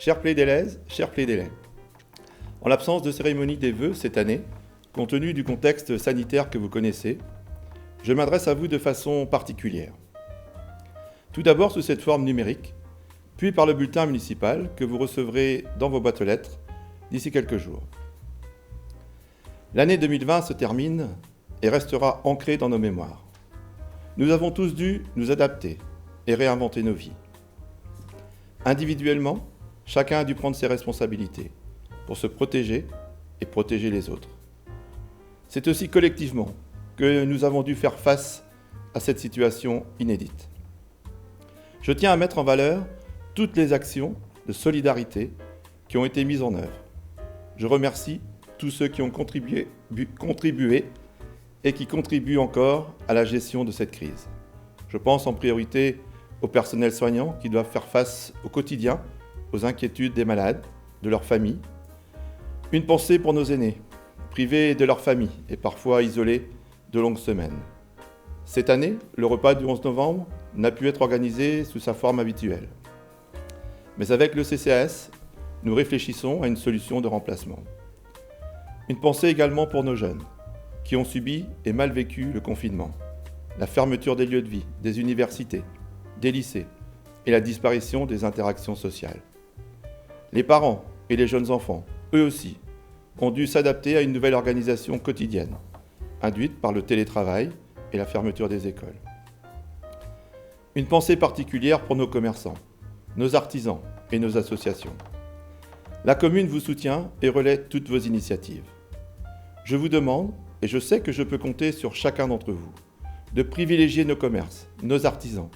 Chers Plaidelaises, chers Plaidelais, en l'absence de cérémonie des vœux cette année, compte tenu du contexte sanitaire que vous connaissez, je m'adresse à vous de façon particulière. Tout d'abord sous cette forme numérique, puis par le bulletin municipal que vous recevrez dans vos boîtes aux lettres d'ici quelques jours. L'année 2020 se termine et restera ancrée dans nos mémoires. Nous avons tous dû nous adapter et réinventer nos vies. Individuellement, chacun a dû prendre ses responsabilités pour se protéger et protéger les autres. C'est aussi collectivement que nous avons dû faire face à cette situation inédite. Je tiens à mettre en valeur toutes les actions de solidarité qui ont été mises en œuvre. Je remercie tous ceux qui ont contribué et qui contribuent encore à la gestion de cette crise. Je pense en priorité au personnel soignant qui doivent faire face au quotidien aux inquiétudes des malades, de leurs familles. Une pensée pour nos aînés, privés de leur famille et parfois isolés de longues semaines. Cette année, le repas du 11 novembre n'a pu être organisé sous sa forme habituelle. Mais avec le CCAS, nous réfléchissons à une solution de remplacement. Une pensée également pour nos jeunes, qui ont subi et mal vécu le confinement, la fermeture des lieux de vie, des universités, des lycées et la disparition des interactions sociales. Les parents et les jeunes enfants, eux aussi, ont dû s'adapter à une nouvelle organisation quotidienne, induite par le télétravail et la fermeture des écoles. Une pensée particulière pour nos commerçants, nos artisans et nos associations. La commune vous soutient et relaie toutes vos initiatives. Je vous demande, et je sais que je peux compter sur chacun d'entre vous, de privilégier nos commerces, nos artisans,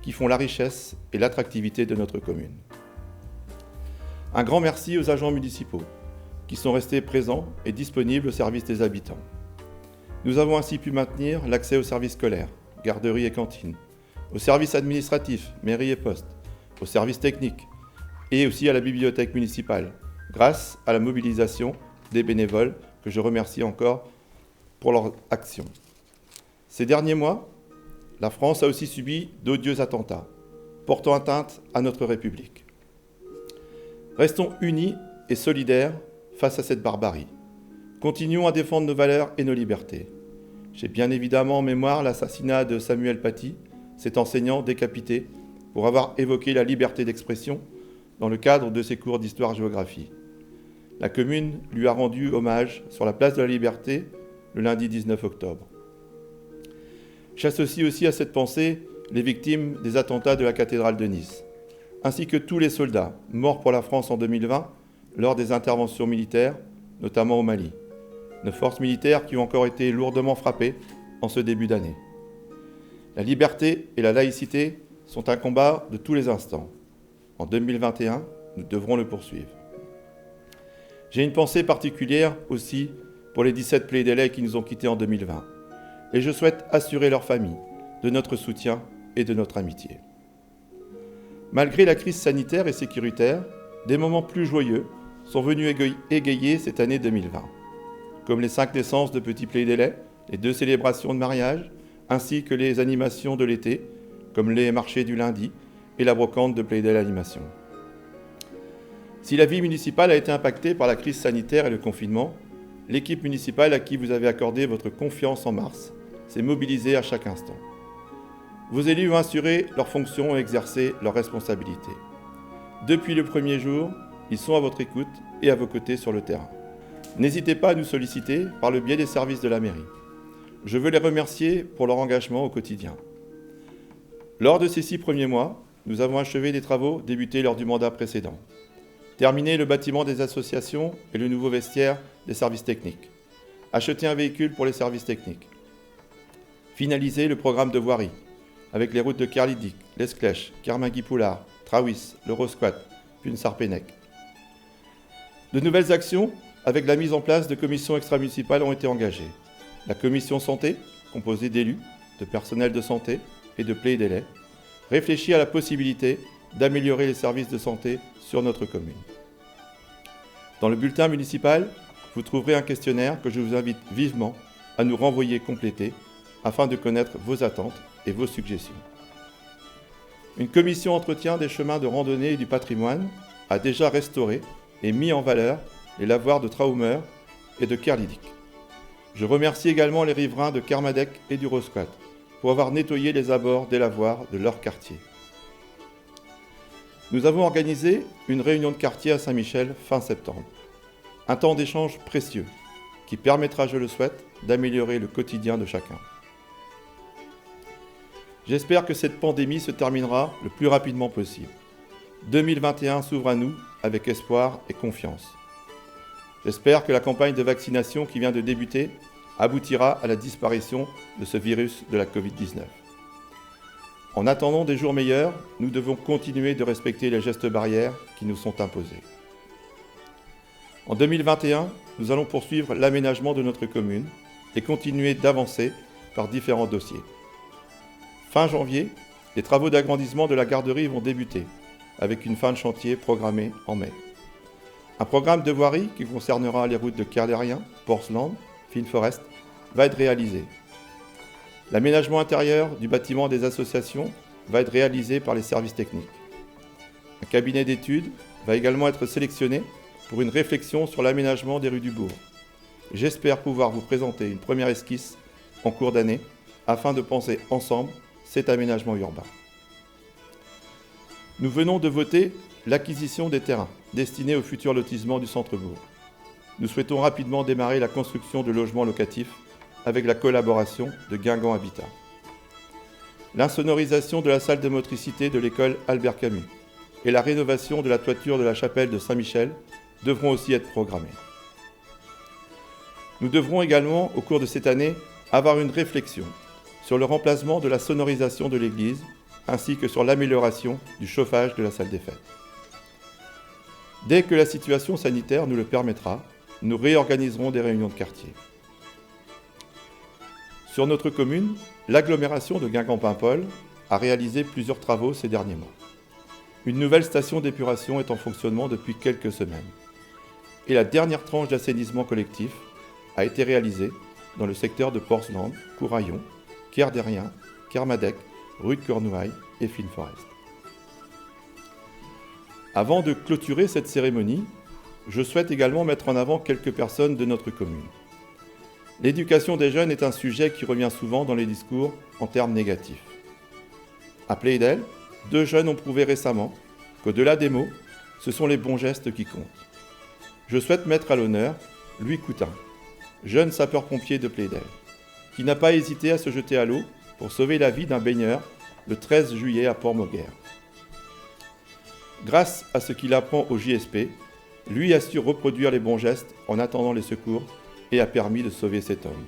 qui font la richesse et l'attractivité de notre commune. Un grand merci aux agents municipaux, qui sont restés présents et disponibles au service des habitants. Nous avons ainsi pu maintenir l'accès aux services scolaires, garderies et cantines, aux services administratifs, mairie et poste, aux services techniques et aussi à la bibliothèque municipale, grâce à la mobilisation des bénévoles que je remercie encore pour leur action. Ces derniers mois, la France a aussi subi d'odieux attentats, portant atteinte à notre République. Restons unis et solidaires face à cette barbarie. Continuons à défendre nos valeurs et nos libertés. J'ai bien évidemment en mémoire l'assassinat de Samuel Paty, cet enseignant décapité pour avoir évoqué la liberté d'expression dans le cadre de ses cours d'histoire-géographie. La commune lui a rendu hommage sur la place de la Liberté le lundi 19 octobre. J'associe aussi à cette pensée les victimes des attentats de la cathédrale de Nice, ainsi que tous les soldats morts pour la France en 2020 lors des interventions militaires, notamment au Mali. Nos forces militaires qui ont encore été lourdement frappées en ce début d'année. La liberté et la laïcité sont un combat de tous les instants. En 2021, nous devrons le poursuivre. J'ai une pensée particulière aussi pour les 17 Plaidelais qui nous ont quittés en 2020. Et je souhaite assurer leurs familles de notre soutien et de notre amitié. Malgré la crise sanitaire et sécuritaire, des moments plus joyeux sont venus égayer cette année 2020, comme les 5 naissances de petits Plaidelais, les 2 célébrations de mariage, ainsi que les animations de l'été, comme les marchés du lundi et la brocante de Plaidelais Animation. Si la vie municipale a été impactée par la crise sanitaire et le confinement, l'équipe municipale à qui vous avez accordé votre confiance en mars s'est mobilisée à chaque instant. Vos élus ont assuré leurs fonctions et exercé leurs responsabilités. Depuis le premier jour, ils sont à votre écoute et à vos côtés sur le terrain. N'hésitez pas à nous solliciter par le biais des services de la mairie. Je veux les remercier pour leur engagement au quotidien. Lors de ces 6 premiers mois, nous avons achevé des travaux débutés lors du mandat précédent. Terminé le bâtiment des associations et le nouveau vestiaire des services techniques. Acheter un véhicule pour les services techniques. Finaliser le programme de voirie, avec les routes de Kerlidic, l'Esclèche, Kermagui-Poulard, Trawis, le Rosquat, puis Sarpenec. De nouvelles actions, avec la mise en place de commissions extramunicipales, ont été engagées. La commission santé, composée d'élus, de personnel de santé et de Plaidelais, réfléchit à la possibilité d'améliorer les services de santé sur notre commune. Dans le bulletin municipal, vous trouverez un questionnaire que je vous invite vivement à nous renvoyer complété afin de connaître vos attentes et vos suggestions. Une commission entretien des chemins de randonnée et du patrimoine a déjà restauré et mis en valeur les lavoirs de Traumer et de Kerlidik. Je remercie également les riverains de Kermadec et du Rosquat pour avoir nettoyé les abords des lavoirs de leur quartier. Nous avons organisé une réunion de quartier à Saint-Michel fin septembre. Un temps d'échange précieux qui permettra, je le souhaite, d'améliorer le quotidien de chacun. J'espère que cette pandémie se terminera le plus rapidement possible. 2021 s'ouvre à nous avec espoir et confiance. J'espère que la campagne de vaccination qui vient de débuter aboutira à la disparition de ce virus de la Covid-19. En attendant des jours meilleurs, nous devons continuer de respecter les gestes barrières qui nous sont imposés. En 2021, nous allons poursuivre l'aménagement de notre commune et continuer d'avancer par différents dossiers. Fin janvier, les travaux d'agrandissement de la garderie vont débuter, avec une fin de chantier programmée en mai. Un programme de voirie qui concernera les routes de Kerderien, Portsland, Finn Forest, va être réalisé. L'aménagement intérieur du bâtiment des associations va être réalisé par les services techniques. Un cabinet d'études va également être sélectionné pour une réflexion sur l'aménagement des rues du bourg. J'espère pouvoir vous présenter une première esquisse en cours d'année afin de penser ensemble cet aménagement urbain. Nous venons de voter l'acquisition des terrains destinés au futur lotissement du centre-bourg. Nous souhaitons rapidement démarrer la construction de logements locatifs avec la collaboration de Guingamp Habitat. L'insonorisation de la salle de motricité de l'école Albert Camus et la rénovation de la toiture de la chapelle de Saint-Michel devront aussi être programmées. Nous devrons également, au cours de cette année, avoir une réflexion sur le remplacement de la sonorisation de l'église ainsi que sur l'amélioration du chauffage de la salle des fêtes. Dès que la situation sanitaire nous le permettra, nous réorganiserons des réunions de quartier. Sur notre commune, l'agglomération de Guingamp-Paimpol a réalisé plusieurs travaux ces derniers mois. Une nouvelle station d'épuration est en fonctionnement depuis quelques semaines. Et la dernière tranche d'assainissement collectif a été réalisée dans le secteur de Portsland, Couraillon, Kerderien, Kermadec, rue de Cornouailles et Finn Forest. Avant de clôturer cette cérémonie, je souhaite également mettre en avant quelques personnes de notre commune. L'éducation des jeunes est un sujet qui revient souvent dans les discours en termes négatifs. À Playdel, 2 jeunes ont prouvé récemment qu'au-delà des mots, ce sont les bons gestes qui comptent. Je souhaite mettre à l'honneur Louis Coutin, jeune sapeur-pompier de Playdel, qui n'a pas hésité à se jeter à l'eau pour sauver la vie d'un baigneur le 13 juillet à Port-Mauguerre. Grâce à ce qu'il apprend au JSP, lui a su reproduire les bons gestes en attendant les secours et a permis de sauver cet homme.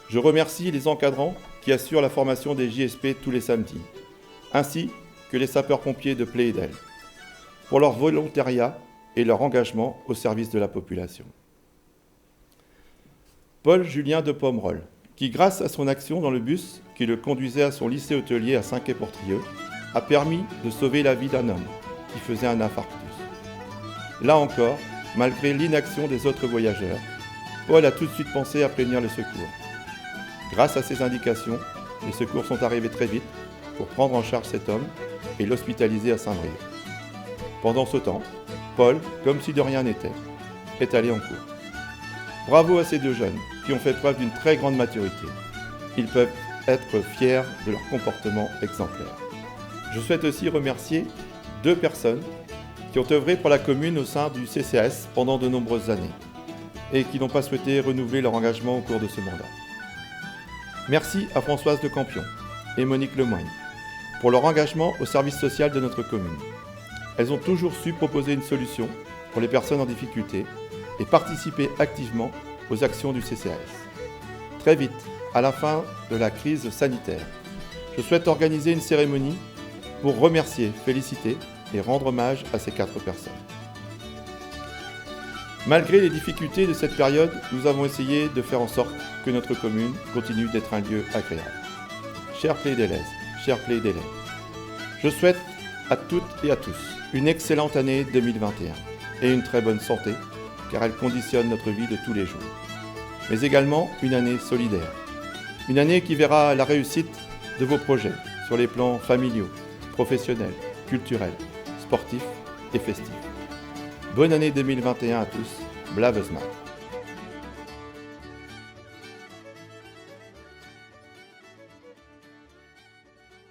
Je remercie les encadrants qui assurent la formation des JSP tous les samedis, ainsi que les sapeurs-pompiers de Playdel, pour leur volontariat et leur engagement au service de la population. Paul-Julien de Pomerol, qui grâce à son action dans le bus qui le conduisait à son lycée hôtelier à Saint-Quay-Portrieux, a permis de sauver la vie d'un homme qui faisait un infarctus. Là encore, malgré l'inaction des autres voyageurs, Paul a tout de suite pensé à prévenir les secours. Grâce à ces indications, les secours sont arrivés très vite pour prendre en charge cet homme et l'hospitaliser à Saint-Brieuc. Pendant ce temps, Paul, comme si de rien n'était, est allé en cours. Bravo à ces 2 jeunes qui ont fait preuve d'une très grande maturité. Ils peuvent être fiers de leur comportement exemplaire. Je souhaite aussi remercier 2 personnes qui ont œuvré pour la commune au sein du CCAS pendant de nombreuses années et qui n'ont pas souhaité renouveler leur engagement au cours de ce mandat. Merci à Françoise de Campion et Monique Lemoigne pour leur engagement au service social de notre commune. Elles ont toujours su proposer une solution pour les personnes en difficulté et participer activement aux actions du CCAS. Très vite, à la fin de la crise sanitaire, je souhaite organiser une cérémonie pour remercier, féliciter et rendre hommage à ces 4 personnes. Malgré les difficultés de cette période, nous avons essayé de faire en sorte que notre commune continue d'être un lieu agréable. Chers Playdelaises, chers Playdelais, je souhaite à toutes et à tous une excellente année 2021 et une très bonne santé, car elle conditionne notre vie de tous les jours. Mais également une année solidaire. Une année qui verra la réussite de vos projets sur les plans familiaux, professionnels, culturels, sportifs et festif. Bonne année 2021 à tous, Blaveusma.